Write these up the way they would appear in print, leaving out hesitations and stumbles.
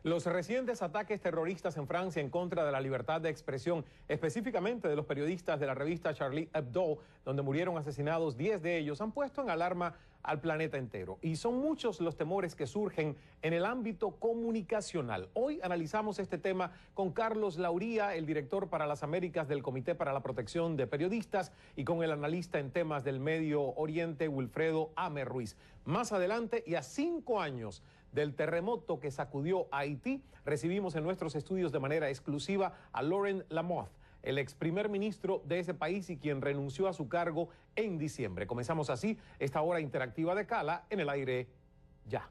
Los recientes ataques terroristas en Francia en contra de la libertad de expresión, específicamente de los periodistas de la revista Charlie Hebdo, donde murieron asesinados 10 de ellos, han puesto en alarma al planeta entero. Y son muchos los temores que surgen en el ámbito comunicacional. Hoy analizamos este tema con Carlos Lauría, el director para las Américas del Comité para la Protección de Periodistas, y con el analista en temas del Medio Oriente, Wilfredo Amer Ruiz. Más adelante, y a 5 años del terremoto que sacudió a Haití, recibimos en nuestros estudios de manera exclusiva a Laurent Lamothe, el ex primer ministro de ese país y quien renunció a su cargo en diciembre. Comenzamos así esta hora interactiva de Cala en el aire ya.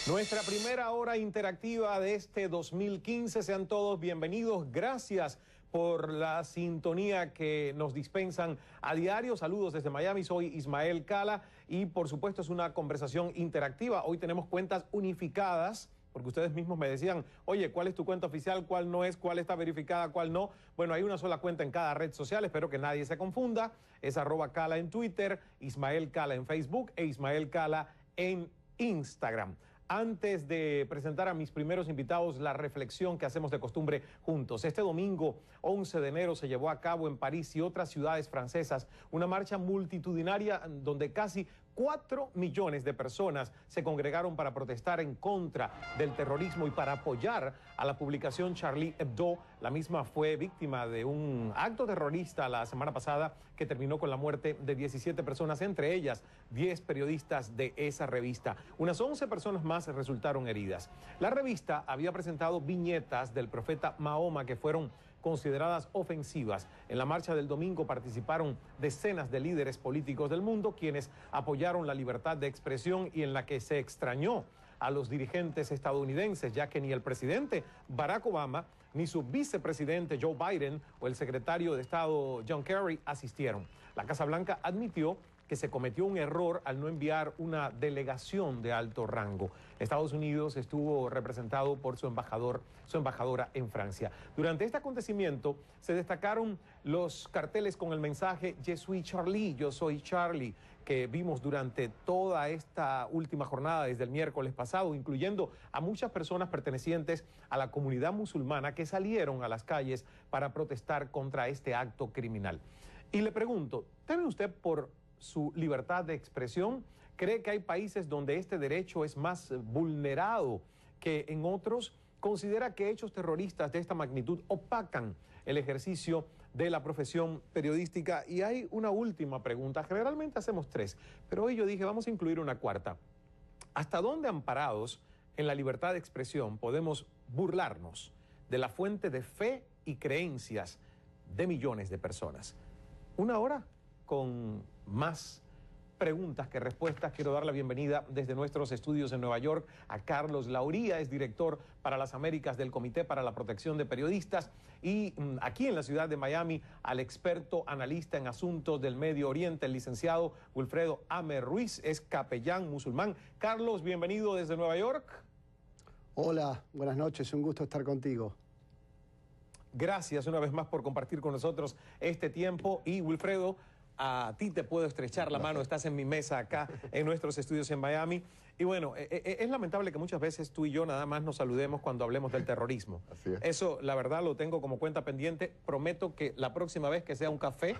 Nuestra primera hora interactiva de este 2015. Sean todos bienvenidos. Gracias por la sintonía que nos dispensan a diario. Saludos desde Miami. Soy Ismael Cala y por supuesto es una conversación interactiva. Hoy tenemos cuentas unificadas, porque ustedes mismos me decían, oye, ¿cuál es tu cuenta oficial? ¿Cuál no es? ¿Cuál está verificada? ¿Cuál no? Bueno, hay una sola cuenta en cada red social. Espero que nadie se confunda. Es @Cala en Twitter, Ismael Cala en Facebook e Ismael Cala en Instagram. Antes de presentar a mis primeros invitados, la reflexión que hacemos de costumbre juntos. Este domingo, 11 de enero, se llevó a cabo en París y otras ciudades francesas una marcha multitudinaria donde casi 4 millones de personas se congregaron para protestar en contra del terrorismo y para apoyar a la publicación Charlie Hebdo. La misma fue víctima de un acto terrorista la semana pasada que terminó con la muerte de 17 personas, entre ellas 10 periodistas de esa revista. Unas 11 personas más resultaron heridas. La revista había presentado viñetas del profeta Mahoma que fueron consideradas ofensivas. En la marcha del domingo participaron decenas de líderes políticos del mundo quienes apoyaron la libertad de expresión y en la que se extrañó a los dirigentes estadounidenses, ya que ni el presidente Barack Obama ni su vicepresidente Joe Biden o el secretario de Estado John Kerry asistieron. La Casa Blanca admitió que se cometió un error al no enviar una delegación de alto rango. Estados Unidos estuvo representado por su embajadora en Francia. Durante este acontecimiento se destacaron los carteles con el mensaje "Je suis Charlie", yo soy Charlie, que vimos durante toda esta última jornada desde el miércoles pasado, incluyendo a muchas personas pertenecientes a la comunidad musulmana que salieron a las calles para protestar contra este acto criminal. Y le pregunto, ¿teme usted por su libertad de expresión? ¿Cree que hay países donde este derecho es más vulnerado que en otros? ¿Considera que hechos terroristas de esta magnitud opacan el ejercicio de la profesión periodística? Y hay una última pregunta. Generalmente hacemos 3, pero hoy yo dije, vamos a incluir una cuarta. ¿Hasta dónde, amparados en la libertad de expresión, podemos burlarnos de la fuente de fe y creencias de millones de personas? Una hora con más preguntas que respuestas. Quiero dar la bienvenida desde nuestros estudios en Nueva York a Carlos Lauría, es director para las Américas del Comité para la Protección de Periodistas, y aquí en la ciudad de Miami al experto analista en asuntos del Medio Oriente, el licenciado Wilfredo Amer Ruiz, es capellán musulmán. Carlos, bienvenido desde Nueva York. Hola, buenas noches, un gusto estar contigo. Gracias una vez más por compartir con nosotros este tiempo. Y Wilfredo, a ti te puedo estrechar la mano, estás en mi mesa acá en nuestros estudios en Miami. Y bueno, es lamentable que muchas veces tú y yo nada más nos saludemos cuando hablemos del terrorismo. Así es. Eso, la verdad, lo tengo como cuenta pendiente. Prometo que la próxima vez que sea un café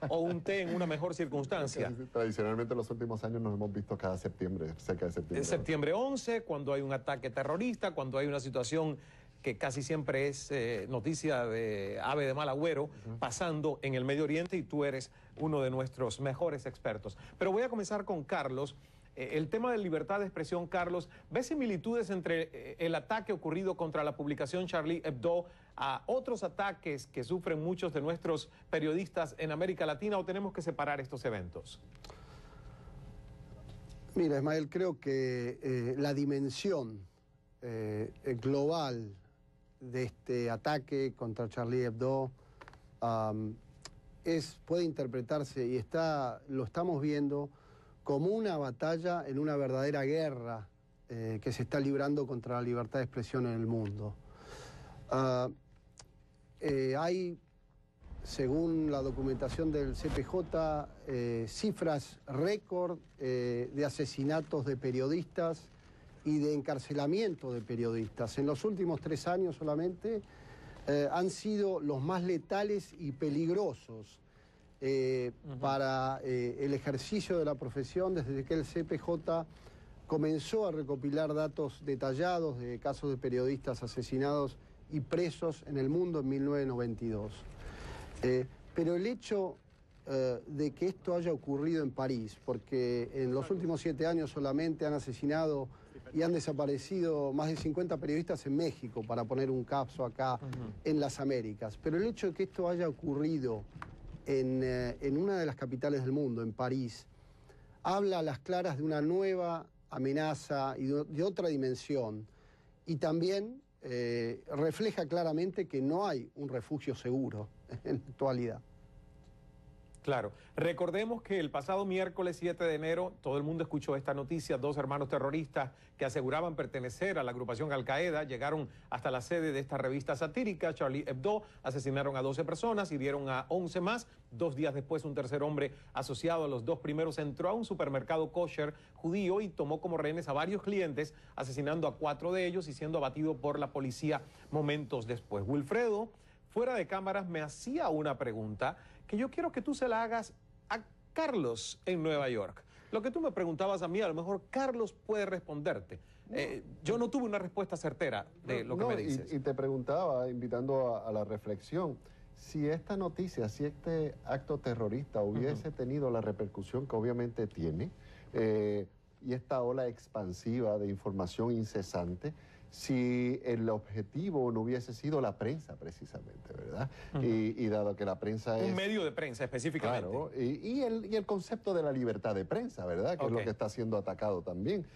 o un té en una mejor circunstancia. Tradicionalmente en los últimos años nos hemos visto cada septiembre, cerca de septiembre. En septiembre 11, cuando hay un ataque terrorista, cuando hay una situación que casi siempre es noticia de ave de mal agüero, pasando en el Medio Oriente, y tú eres uno de nuestros mejores expertos. Pero voy a comenzar con Carlos. El tema de libertad de expresión, Carlos, ¿ves similitudes entre el ataque ocurrido contra la publicación Charlie Hebdo a otros ataques que sufren muchos de nuestros periodistas en América Latina, o tenemos que separar estos eventos? Mira, Ismael, creo que la dimensión global de este ataque contra Charlie Hebdo puede interpretarse y lo estamos viendo como una batalla en una verdadera guerra que se está librando contra la libertad de expresión en el mundo. hay, según la documentación del CPJ, cifras récord de asesinatos de periodistas y de encarcelamiento de periodistas. En los últimos 3 años solamente han sido los más letales y peligrosos para el ejercicio de la profesión desde que el CPJ comenzó a recopilar datos detallados de casos de periodistas asesinados y presos en el mundo en 1992. Pero el hecho de que esto haya ocurrido en París, porque en los últimos 7 años solamente han asesinado y han desaparecido más de 50 periodistas en México, para poner un caso acá en las Américas, pero el hecho de que esto haya ocurrido en una de las capitales del mundo, en París, habla a las claras de una nueva amenaza y de otra dimensión, y también refleja claramente que no hay un refugio seguro en la actualidad. Claro. Recordemos que el pasado miércoles 7 de enero todo el mundo escuchó esta noticia. 2 hermanos terroristas que aseguraban pertenecer a la agrupación Al-Qaeda llegaron hasta la sede de esta revista satírica, Charlie Hebdo, asesinaron a 12 personas, hirieron a 11 más. 2 días después, un tercer hombre asociado a los 2 primeros entró a un supermercado kosher judío y tomó como rehenes a varios clientes, asesinando a 4 de ellos y siendo abatido por la policía momentos después. Wilfredo, fuera de cámaras, me hacía una pregunta que yo quiero que tú se la hagas a Carlos en Nueva York. Lo que tú me preguntabas a mí, a lo mejor Carlos puede responderte. Yo no tuve una respuesta certera de lo que me dices. Y te preguntaba, invitando a la reflexión, si esta noticia, si este acto terrorista hubiese tenido la repercusión que obviamente tiene, y esta ola expansiva de información incesante, si el objetivo no hubiese sido la prensa precisamente, ¿verdad? Y dado que la prensa es... Un medio de prensa específicamente. Claro, y el concepto de la libertad de prensa, ¿verdad? Que es lo que está siendo atacado también.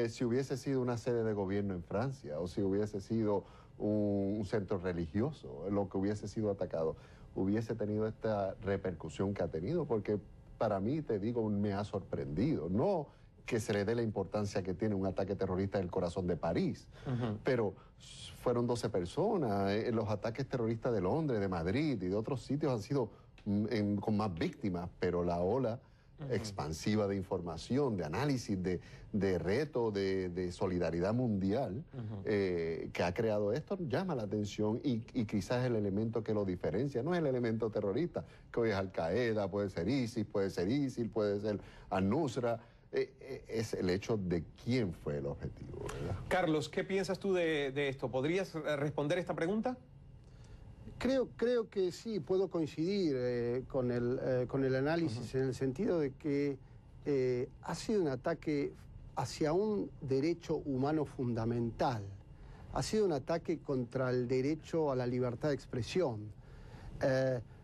Si hubiese sido una sede de gobierno en Francia, o si hubiese sido un centro religioso, lo que hubiese sido atacado, hubiese tenido esta repercusión que ha tenido, porque para mí, te digo, me ha sorprendido. No que se le dé la importancia que tiene un ataque terrorista en el corazón de París, pero fueron 12 personas. Los ataques terroristas de Londres, de Madrid y de otros sitios han sido con más víctimas, pero la ola expansiva de información, de análisis, de reto, de solidaridad mundial que ha creado esto, llama la atención y quizás el elemento que lo diferencia. No es el elemento terrorista, que hoy es Al-Qaeda, puede ser ISIS, puede ser ISIL, puede ser Al-Nusra. Es el hecho de quién fue el objetivo, ¿verdad? Carlos, ¿qué piensas tú de esto? ¿Podrías responder esta pregunta? Creo que sí, puedo coincidir con el análisis en el sentido de que ha sido un ataque hacia un derecho humano fundamental. Ha sido un ataque contra el derecho a la libertad de expresión.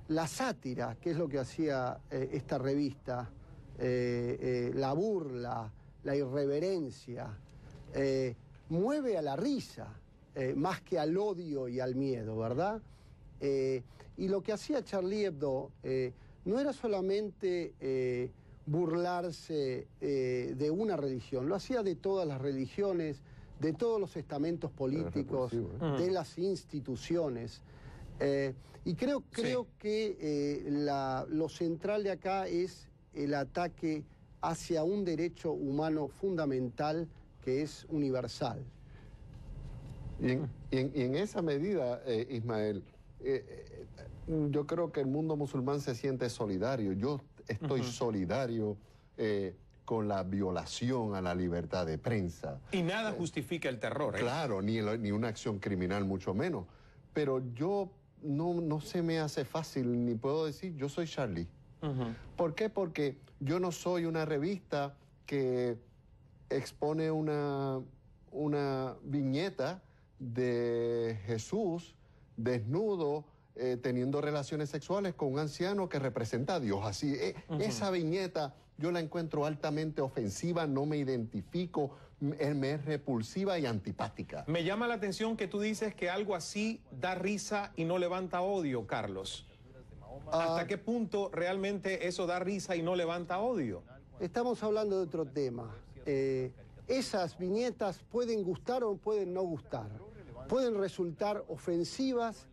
La sátira, que es lo que hacía esta revista, la burla, la irreverencia, mueve a la risa más que al odio y al miedo, ¿verdad? Y lo que hacía Charlie Hebdo no era solamente burlarse de una religión, lo hacía de todas las religiones, de todos los estamentos políticos, de las instituciones. Y creo que lo central de acá es el ataque hacia un derecho humano fundamental que es universal. Y en esa medida, Ismael, yo creo que el mundo musulmán se siente solidario. Yo estoy solidario con la violación a la libertad de prensa. Y nada justifica el terror. Claro, ni una acción criminal, mucho menos. Pero yo no se me hace fácil, ni puedo decir, yo soy Charlie. ¿Por qué? Porque yo no soy una revista que expone una viñeta de Jesús desnudo teniendo relaciones sexuales con un anciano que representa a Dios. Así, esa viñeta yo la encuentro altamente ofensiva, no me identifico, me es repulsiva y antipática. Me llama la atención que tú dices que algo así da risa y no levanta odio, Carlos. ¿Hasta qué punto realmente eso da risa y no levanta odio? Estamos hablando de otro tema. Esas viñetas pueden gustar o pueden no gustar. Pueden resultar ofensivas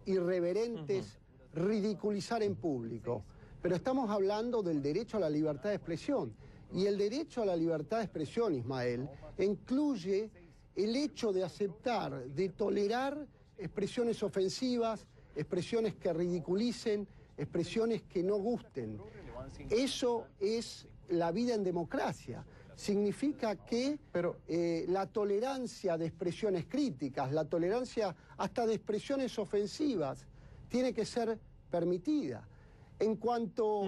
irreverentes, ridiculizar en público. Pero estamos hablando del derecho a la libertad de expresión. Y el derecho a la libertad de expresión, Ismael, incluye el hecho de aceptar, de tolerar expresiones ofensivas, expresiones que ridiculicen, expresiones que no gusten. Eso es la vida en democracia. Significa que la tolerancia de expresiones críticas, la tolerancia hasta de expresiones ofensivas, tiene que ser permitida. En cuanto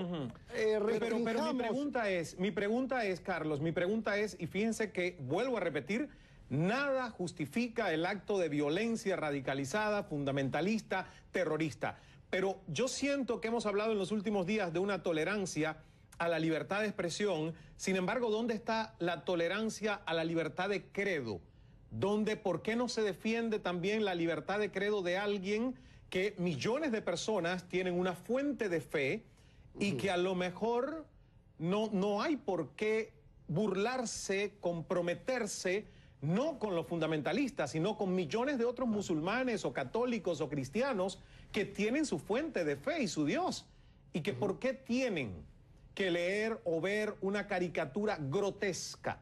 pero mi pregunta es, Carlos, y fíjense que, vuelvo a repetir, nada justifica el acto de violencia radicalizada, fundamentalista, terrorista. Pero yo siento que hemos hablado en los últimos días de una tolerancia a la libertad de expresión. Sin embargo, ¿dónde está la tolerancia a la libertad de credo? ¿Por qué no se defiende también la libertad de credo de alguien que millones de personas tienen una fuente de fe y que a lo mejor no hay por qué burlarse, comprometerse, no con los fundamentalistas, sino con millones de otros musulmanes o católicos o cristianos que tienen su fuente de fe y su Dios? Y que por qué tienen que leer o ver una caricatura grotesca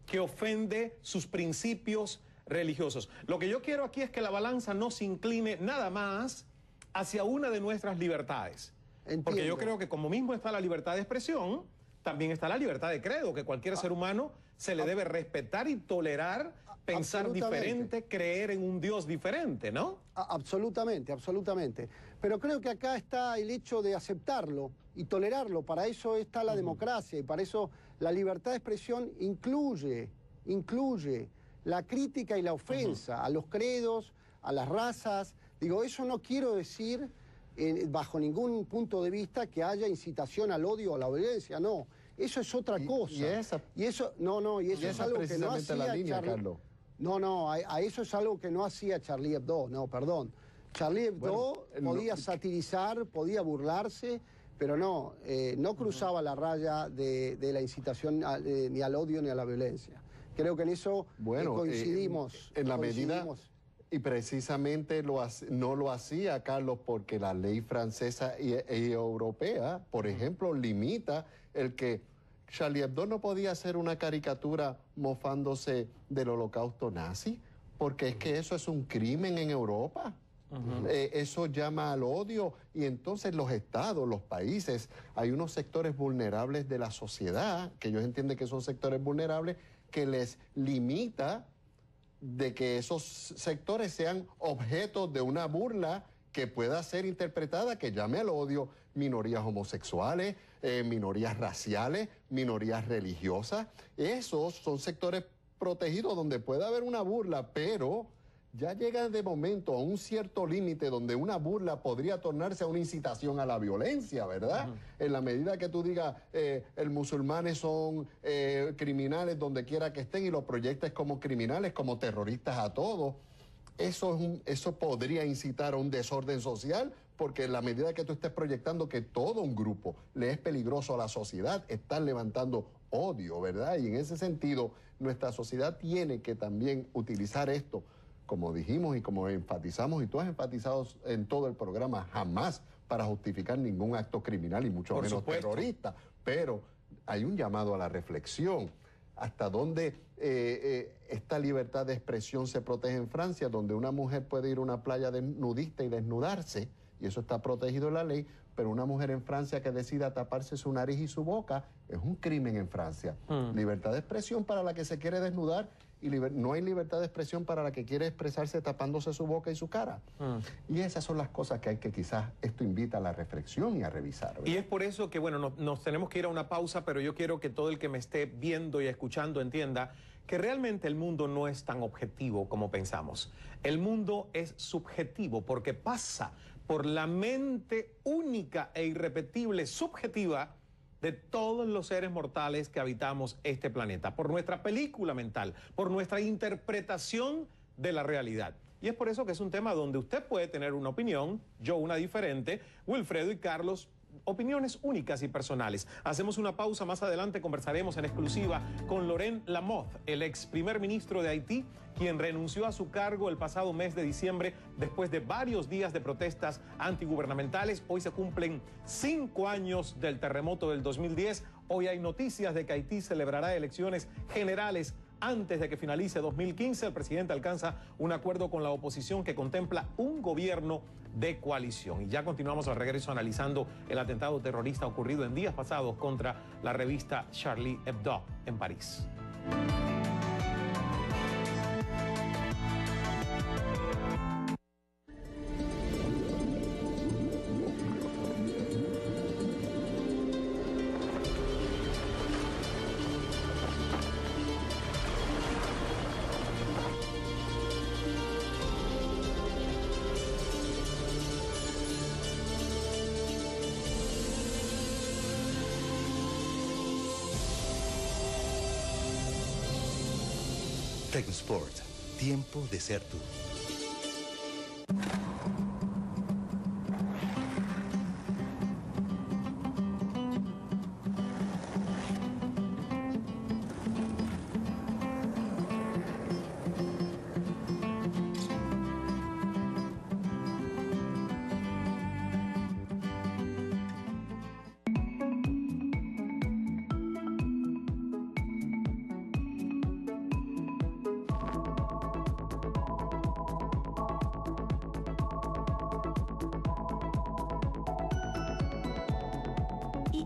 que ofende sus principios religiosos. Lo que yo quiero aquí es que la balanza no se incline nada más hacia una de nuestras libertades. Entiendo. Porque yo creo que como mismo está la libertad de expresión, también está la libertad de credo, que cualquier ser humano se le debe respetar y tolerar, pensar diferente, creer en un Dios diferente, ¿no? Absolutamente, absolutamente. Pero creo que acá está el hecho de aceptarlo y tolerarlo. Para eso está la democracia y para eso la libertad de expresión incluye la crítica y la ofensa a los credos, a las razas. Digo, eso no quiero decir bajo ningún punto de vista que haya incitación al odio o a la violencia, no. Eso es otra cosa. Y eso es algo que no hacía Charlie. A eso es algo que no hacía Charlie Hebdo, no, perdón. Charlie Hebdo podía satirizar, podía burlarse, pero no cruzaba la raya de la incitación ni al odio ni a la violencia. Creo que en eso coincidimos. En la medida, y precisamente no lo hacía, Carlos, porque la ley francesa y europea, por ejemplo, limita el que Charlie Hebdo no podía hacer una caricatura mofándose del holocausto nazi, porque es que eso es un crimen en Europa. Eso llama al odio y entonces los estados, los países, hay unos sectores vulnerables de la sociedad, que ellos entienden que son sectores vulnerables, que les limita de que esos sectores sean objetos de una burla que pueda ser interpretada, que llame al odio, minorías homosexuales, minorías raciales, minorías religiosas. Esos son sectores protegidos donde puede haber una burla, pero ya llega de momento a un cierto límite donde una burla podría tornarse a una incitación a la violencia, ¿verdad? En la medida que tú digas, el musulmanes son criminales donde quiera que estén y los proyectes como criminales, como terroristas a todos, eso podría incitar a un desorden social, porque en la medida que tú estés proyectando que todo un grupo le es peligroso a la sociedad, estás levantando odio, ¿verdad? Y en ese sentido, nuestra sociedad tiene que también utilizar esto, como dijimos y como enfatizamos, y tú has enfatizado en todo el programa, jamás para justificar ningún acto criminal y mucho menos terrorista. Pero hay un llamado a la reflexión. ¿Hasta dónde esta libertad de expresión se protege en Francia, donde una mujer puede ir a una playa nudista y desnudarse, y eso está protegido en la ley, pero una mujer en Francia que decida taparse su nariz y su boca es un crimen en Francia? Libertad de expresión para la que se quiere desnudar y no hay libertad de expresión para la que quiere expresarse tapándose su boca y su cara. Y esas son las cosas que hay que quizás esto invita a la reflexión y a revisar, ¿verdad? Y es por eso que, bueno, nos tenemos que ir a una pausa, pero yo quiero que todo el que me esté viendo y escuchando entienda que realmente el mundo no es tan objetivo como pensamos. El mundo es subjetivo porque pasa por la mente única e irrepetible, subjetiva, de todos los seres mortales que habitamos este planeta, por nuestra película mental, por nuestra interpretación de la realidad. Y es por eso que es un tema donde usted puede tener una opinión, yo una diferente, Wilfredo y Carlos opiniones únicas y personales. Hacemos una pausa, más adelante conversaremos en exclusiva con Laurent Lamothe, el ex primer ministro de Haití, quien renunció a su cargo el pasado mes de diciembre después de varios días de protestas antigubernamentales. Hoy se cumplen 5 años del terremoto del 2010. Hoy hay noticias de que Haití celebrará elecciones generales antes de que finalice 2015. El presidente alcanza un acuerdo con la oposición que contempla un gobierno de coalición. Y ya continuamos al regreso analizando el atentado terrorista ocurrido en días pasados contra la revista Charlie Hebdo en París. Tecnosport, tiempo de ser tú.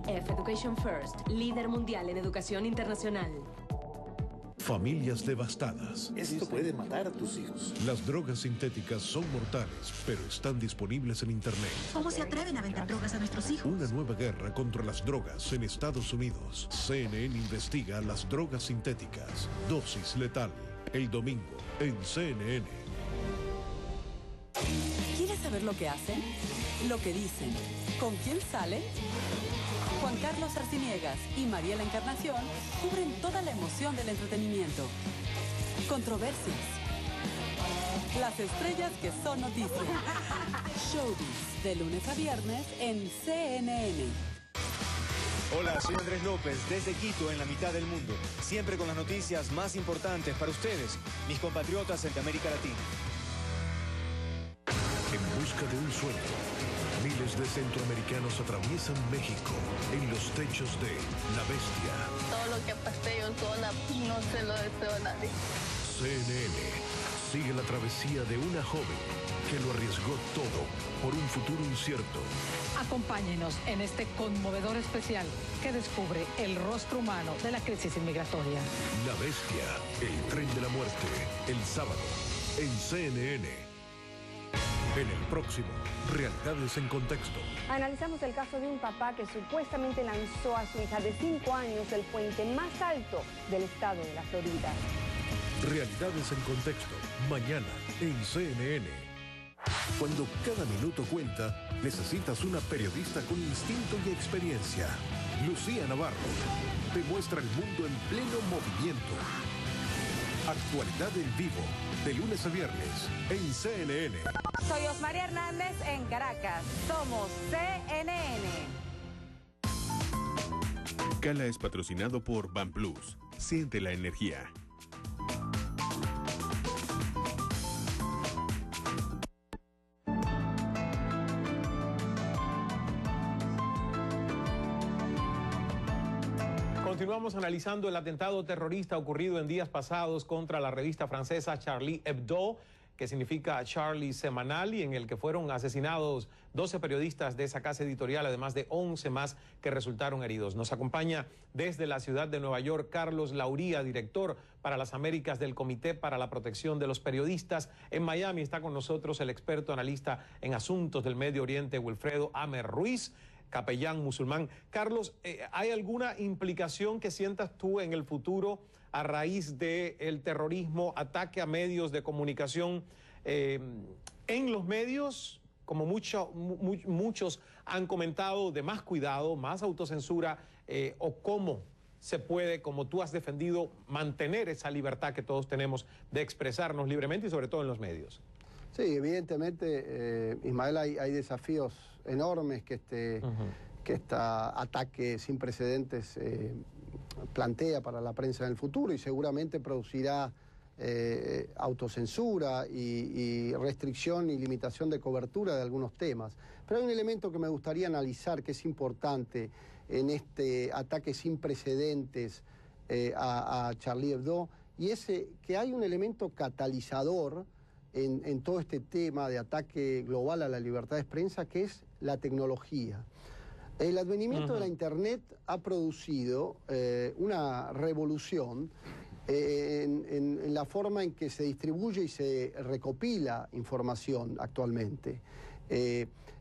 Education First, líder mundial en educación internacional. Familias devastadas. Esto puede matar a tus hijos. Las drogas sintéticas son mortales, pero están disponibles en Internet. ¿Cómo se atreven a vender drogas a nuestros hijos? Una nueva guerra contra las drogas en Estados Unidos. CNN investiga las drogas sintéticas. Dosis letal. El domingo en CNN. ¿Quieres saber lo que hacen? Lo que dicen. ¿Con quién salen? Juan Carlos Arciniegas y Mariela Encarnación cubren toda la emoción del entretenimiento. Controversias. Las estrellas que son noticias. Showbiz, de lunes a viernes en CNN. Hola, soy Andrés López, desde Quito, en la mitad del mundo. Siempre con las noticias más importantes para ustedes, mis compatriotas de América Latina. En busca de un sueño, miles de centroamericanos atraviesan México en los techos de La Bestia. Todo lo que pasé yo sola, no se lo deseo a nadie. CNN sigue la travesía de una joven que lo arriesgó todo por un futuro incierto. Acompáñenos en este conmovedor especial que descubre el rostro humano de la crisis inmigratoria. La Bestia, el tren de la muerte, el sábado en CNN. En el próximo, Realidades en Contexto. Analizamos el caso de un papá que supuestamente lanzó a su hija de 5 años del puente más alto del estado de la Florida. Realidades en Contexto, mañana en CNN. Cuando cada minuto cuenta, necesitas una periodista con instinto y experiencia. Lucía Navarro te muestra el mundo en pleno movimiento. Actualidad en vivo, de lunes a viernes, en CNN. Soy Osmaría Hernández en Caracas. Somos CNN. Cala es patrocinado por BanPlus. Siente la energía. Continuamos analizando el atentado terrorista ocurrido en días pasados contra la revista francesa Charlie Hebdo, que significa Charlie Semanal, y en el que fueron asesinados 12 periodistas de esa casa editorial, además de 11 más que resultaron heridos. Nos acompaña desde la ciudad de Nueva York Carlos Lauría, director para las Américas del Comité para la Protección de los Periodistas. En Miami está con nosotros el experto analista en asuntos del Medio Oriente, Wilfredo Amer Ruiz, capellán musulmán. Carlos, ¿hay alguna implicación que sientas tú en el futuro a raíz del terrorismo, ataque a medios de comunicación? En los medios, como muchos han comentado, de más cuidado, más autocensura, o cómo se puede, como tú has defendido, mantener esa libertad que todos tenemos de expresarnos libremente y sobre todo en los medios. Sí, evidentemente, Ismael, hay desafíos enormes este ataque sin precedentes plantea para la prensa en el futuro, y seguramente producirá autocensura y restricción y limitación de cobertura de algunos temas. Pero hay un elemento que me gustaría analizar, que es importante en este ataque sin precedentes a Charlie Hebdo, y es que hay un elemento catalizador en todo este tema de ataque global a la libertad de prensa, que es la tecnología. El advenimiento de la Internet ha producido una revolución en la forma en que se distribuye y se recopila información actualmente.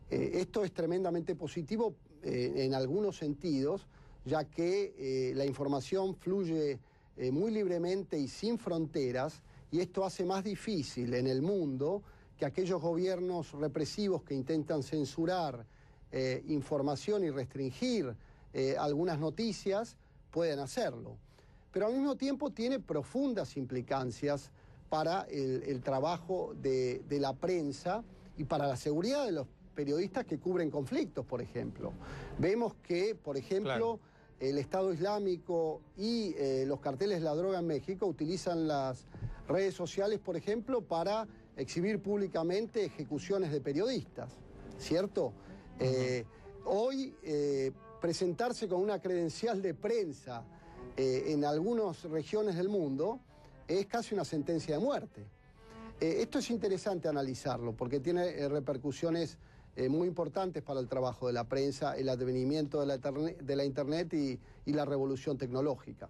Esto es tremendamente positivo en algunos sentidos, ya que la información fluye muy libremente y sin fronteras, y esto hace más difícil en el mundo que aquellos gobiernos represivos que intentan censurar información y restringir algunas noticias puedan hacerlo. Pero al mismo tiempo tiene profundas implicancias para el trabajo de la prensa y para la seguridad de los periodistas que cubren conflictos, por ejemplo. Vemos que, por ejemplo, el Estado Islámico y los carteles de la droga en México utilizan las redes sociales, por ejemplo, para exhibir públicamente ejecuciones de periodistas, ¿cierto? Hoy presentarse con una credencial de prensa en algunas regiones del mundo es casi una sentencia de muerte. Esto es interesante analizarlo porque tiene repercusiones muy importantes para el trabajo de la prensa, el advenimiento de la Internet y la revolución tecnológica.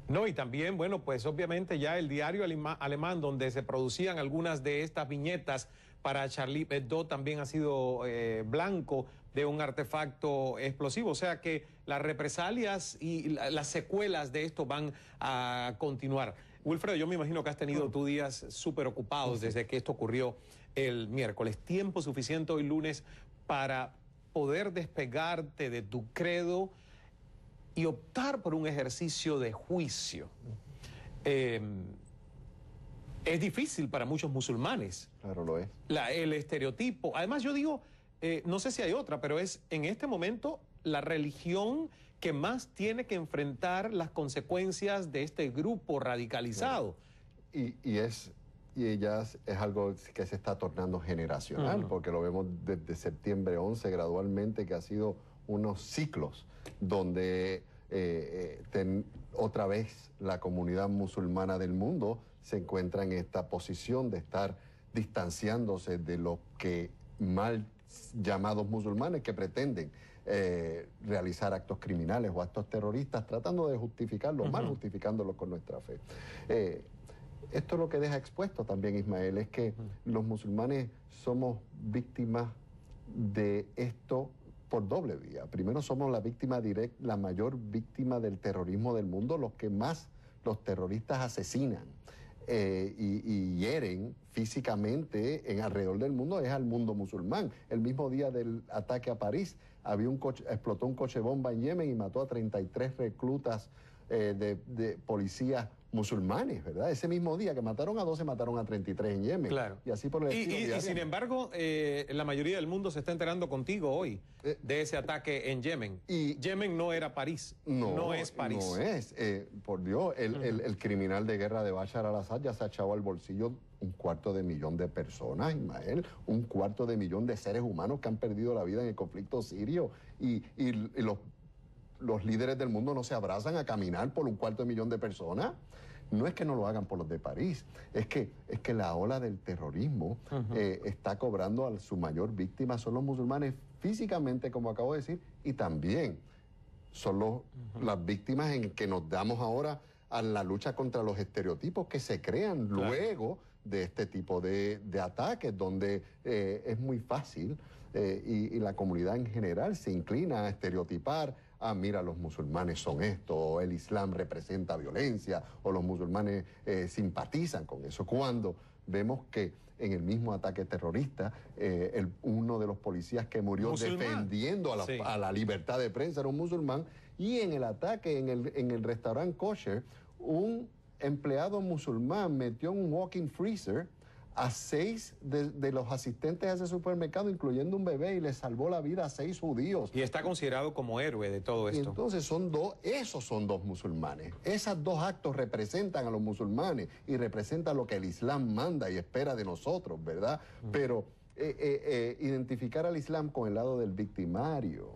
No, y también, bueno, pues obviamente ya el diario alemán donde se producían algunas de estas viñetas para Charlie Hebdo también ha sido blanco de un artefacto explosivo. O sea que las represalias y las secuelas de esto van a continuar. Wilfredo, yo me imagino que has tenido tus días súper ocupados desde que esto ocurrió el miércoles. ¿Tiempo suficiente hoy lunes para poder despegarte de tu credo y optar por un ejercicio de juicio? Es difícil para muchos musulmanes. Claro, lo es. El estereotipo. Además, yo digo, no sé si hay otra, pero es en este momento la religión que más tiene que enfrentar las consecuencias de este grupo radicalizado. Claro. Y ya es algo que se está tornando generacional, porque lo vemos desde septiembre 11 gradualmente, que ha sido unos ciclos donde otra vez la comunidad musulmana del mundo se encuentra en esta posición de estar distanciándose de los que mal llamados musulmanes que pretenden realizar actos criminales o actos terroristas, tratando de justificarlos, mal justificándolos con nuestra fe. Esto lo que deja expuesto también, Ismael, es que los musulmanes somos víctimas de esto por doble vía. Primero, somos la víctima directa, la mayor víctima del terrorismo del mundo, los que más los terroristas asesinan y hieren físicamente alrededor del mundo es al mundo musulmán. El mismo día del ataque a París explotó un coche bomba en Yemen y mató a 33 reclutas de policías musulmanes, ¿verdad? Ese mismo día que mataron a 12, mataron a 33 en Yemen. Claro. Y así por el estilo. Y sin embargo, la mayoría del mundo se está enterando contigo hoy de ese ataque en Yemen. Y Yemen no era París. No es París. No es. Por Dios, el criminal de guerra de Bashar al-Assad ya se ha echado al bolsillo 250.000 de personas, Ismael. 250.000 de seres humanos que han perdido la vida en el conflicto sirio. Y los líderes del mundo no se abrazan a caminar por 250.000 de personas. No es que no lo hagan por los de París, es que la ola del terrorismo está cobrando a su mayor víctima, son los musulmanes físicamente, como acabo de decir, y también son las víctimas en que nos damos ahora a la lucha contra los estereotipos que se crean luego de este tipo de ataques, donde es muy fácil y la comunidad en general se inclina a estereotipar. Mira, los musulmanes son esto, o el Islam representa violencia, o los musulmanes simpatizan con eso. Cuando vemos que en el mismo ataque terrorista, uno de los policías que murió defendiendo a la libertad de prensa era un musulmán, y en el ataque en el restaurante kosher, un empleado musulmán metió un walk-in freezer a 6 de los asistentes a ese supermercado, incluyendo un bebé, y le salvó la vida a 6 judíos. Y está considerado como héroe de todo esto. Y entonces esos son 2 musulmanes. Esos 2 actos representan a los musulmanes y representan lo que el Islam manda y espera de nosotros, ¿verdad? Pero identificar al Islam con el lado del victimario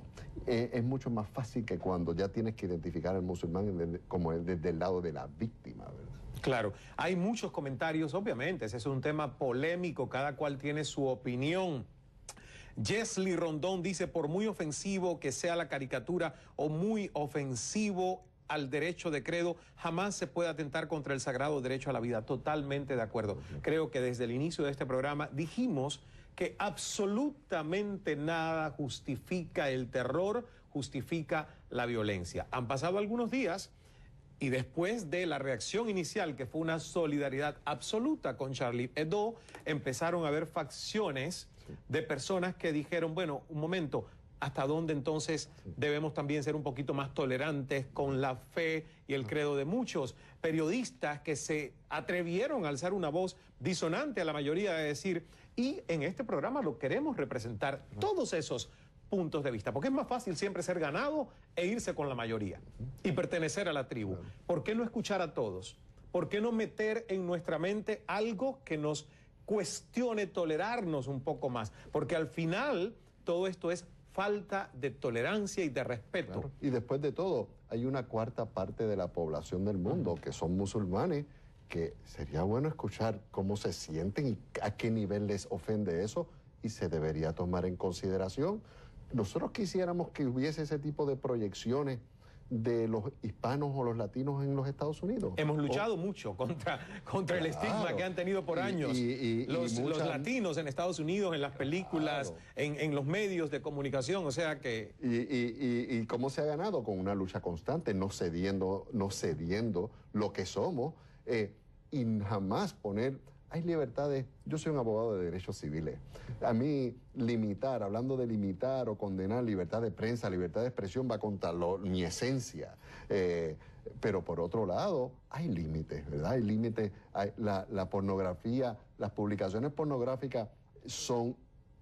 es mucho más fácil que cuando ya tienes que identificar al musulmán como desde el lado de la víctima, ¿verdad? Claro, hay muchos comentarios, obviamente, ese es un tema polémico, cada cual tiene su opinión. Jesly Rondón dice, por muy ofensivo que sea la caricatura o muy ofensivo al derecho de credo, jamás se puede atentar contra el sagrado derecho a la vida. Totalmente de acuerdo. Creo que desde el inicio de este programa dijimos que absolutamente nada justifica el terror, justifica la violencia. Han pasado algunos días y después de la reacción inicial, que fue una solidaridad absoluta con Charlie Hebdo, empezaron a haber facciones de personas que dijeron, bueno, un momento, ¿hasta dónde entonces debemos también ser un poquito más tolerantes con la fe y el credo de muchos periodistas que se atrevieron a alzar una voz disonante a la mayoría de decir, y en este programa lo queremos representar todos esos puntos de vista, porque es más fácil siempre ser ganado e irse con la mayoría y pertenecer a la tribu. ¿Por qué no escuchar a todos? ¿Por qué no meter en nuestra mente algo que nos cuestione, tolerarnos un poco más? Porque al final todo esto es falta de tolerancia y de respeto. Claro. Y después de todo, hay una 1/4 parte de la población del mundo que son musulmanes, que sería bueno escuchar cómo se sienten y a qué nivel les ofende eso, y se debería tomar en consideración. Nosotros quisiéramos que hubiese ese tipo de proyecciones de los hispanos o los latinos en los Estados Unidos. Hemos luchado mucho contra el estigma que han tenido por años los latinos en Estados Unidos, en las películas, en los medios de comunicación, o sea que... Y cómo se ha ganado con una lucha constante, no cediendo lo que somos, y jamás poner... Hay libertades, yo soy un abogado de derechos civiles. A mí hablando de limitar o condenar libertad de prensa, libertad de expresión va contra mi esencia. Pero por otro lado, hay límites, ¿verdad? Hay límites. La pornografía, las publicaciones pornográficas son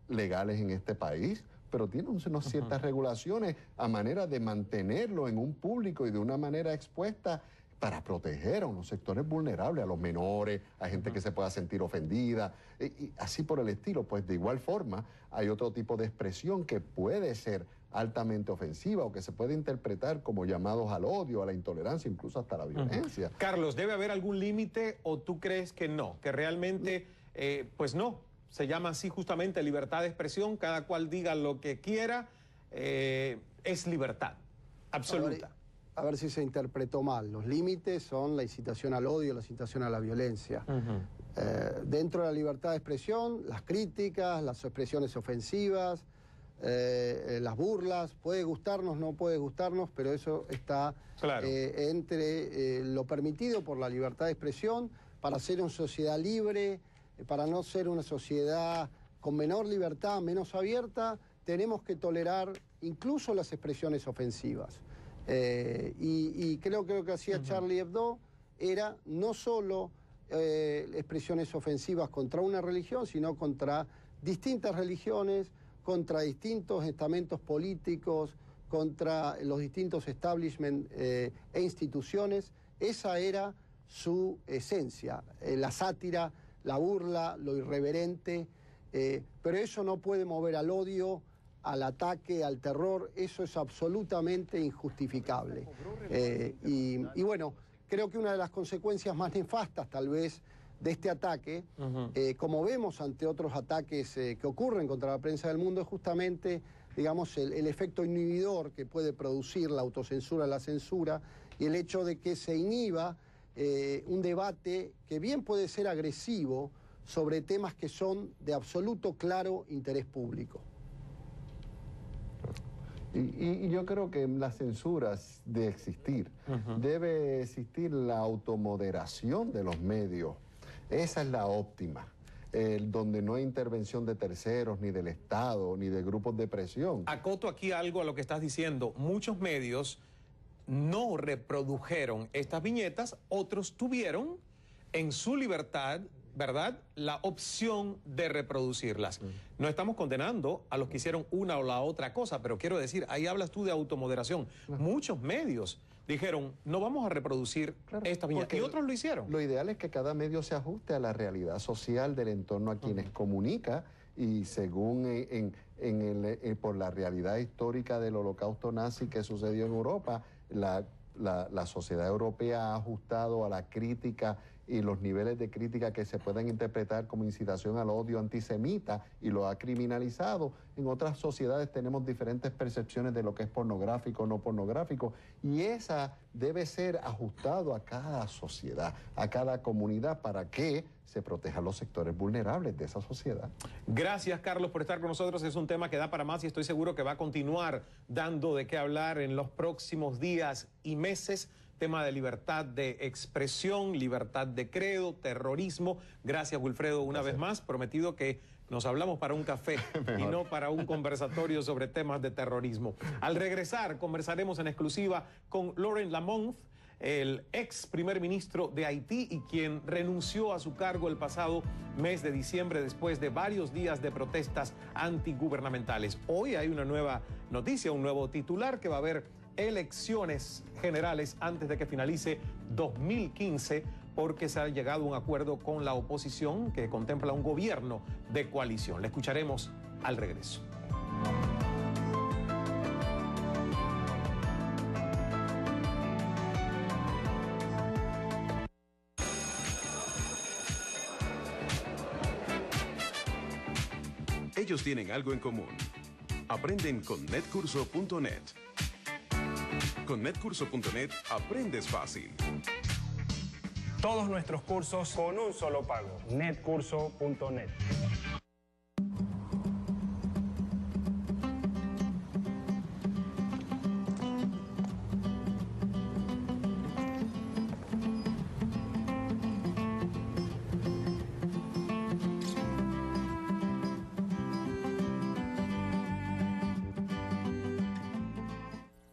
legales en este país, pero tienen unas ciertas regulaciones a manera de mantenerlo en un público y de una manera expuesta, para proteger a unos sectores vulnerables, a los menores, a gente que se pueda sentir ofendida, y así por el estilo. Pues de igual forma hay otro tipo de expresión que puede ser altamente ofensiva o que se puede interpretar como llamados al odio, a la intolerancia, incluso hasta la violencia. Carlos, ¿debe haber algún límite o tú crees que no? Que realmente, pues no, se llama así justamente libertad de expresión, cada cual diga lo que quiera, es libertad absoluta. A ver si se interpretó mal. Los límites son la incitación al odio, la incitación a la violencia. Dentro de la libertad de expresión, las críticas, las expresiones ofensivas, las burlas, puede gustarnos, no puede gustarnos, pero eso está entre lo permitido por la libertad de expresión para ser una sociedad libre, para no ser una sociedad con menor libertad, menos abierta. Tenemos que tolerar incluso las expresiones ofensivas. Y creo que lo que hacía Charlie Hebdo era no solo expresiones ofensivas contra una religión, sino contra distintas religiones, contra distintos estamentos políticos, contra los distintos establishments e instituciones. Esa era su esencia, la sátira, la burla, lo irreverente, pero eso no puede mover al odio, al ataque, al terror. Eso es absolutamente injustificable. Y bueno, creo que una de las consecuencias más nefastas tal vez de este ataque, como vemos ante otros ataques que ocurren contra la prensa del mundo, es justamente, digamos, el efecto inhibidor que puede producir la autocensura, la censura, y el hecho de que se inhiba un debate que bien puede ser agresivo sobre temas que son de absoluto claro interés público. Y yo creo que las censuras de existir, debe existir la automoderación de los medios. Esa es la óptima, donde no hay intervención de terceros, ni del Estado, ni de grupos de presión. Acoto aquí algo a lo que estás diciendo. Muchos medios no reprodujeron estas viñetas, otros tuvieron en su libertad ¿verdad?, la opción de reproducirlas. No estamos condenando a los que hicieron una o la otra cosa, pero quiero decir, ahí hablas tú de automoderación. Muchos medios dijeron, no vamos a reproducir esta viñeta, y otros lo hicieron. Lo ideal es que cada medio se ajuste a la realidad social del entorno a quienes comunica, y según por la realidad histórica del holocausto nazi que sucedió en Europa, la sociedad europea ha ajustado a la crítica y los niveles de crítica que se pueden interpretar como incitación al odio antisemita, y lo ha criminalizado. En otras sociedades tenemos diferentes percepciones de lo que es pornográfico o no pornográfico, y esa debe ser ajustado a cada sociedad, a cada comunidad, para que se protejan los sectores vulnerables de esa sociedad. Gracias, Carlos, por estar con nosotros. Es un tema que da para más y estoy seguro que va a continuar dando de qué hablar en los próximos días y meses. Tema de libertad de expresión, libertad de credo, terrorismo. Gracias, Wilfredo, una vez más. Prometido que nos hablamos para un café y no para un conversatorio sobre temas de terrorismo. Al regresar, conversaremos en exclusiva con Laurent Lamont, el ex primer ministro de Haití y quien renunció a su cargo el pasado mes de diciembre después de varios días de protestas antigubernamentales. Hoy hay una nueva noticia, un nuevo titular, que va a haber elecciones generales antes de que finalice 2015, porque se ha llegado a un acuerdo con la oposición que contempla un gobierno de coalición. Le escucharemos al regreso. Ellos tienen algo en común. Aprenden con netcurso.net. Con netcurso.net aprendes fácil. Todos nuestros cursos con un solo pago. netcurso.net.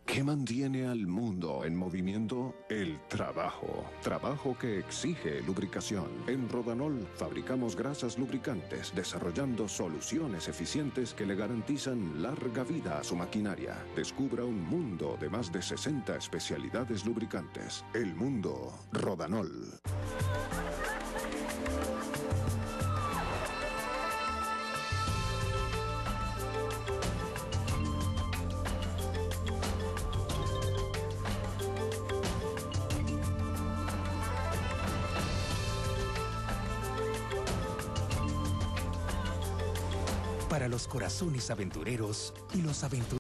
¿Qué mantiene al mundo en movimiento? El trabajo. Trabajo que exige lubricación. En Rodanol fabricamos grasas lubricantes, desarrollando soluciones eficientes que le garantizan larga vida a su maquinaria. Descubra un mundo de más de 60 especialidades lubricantes. El mundo Rodanol. Para los corazones aventureros y los aventureros.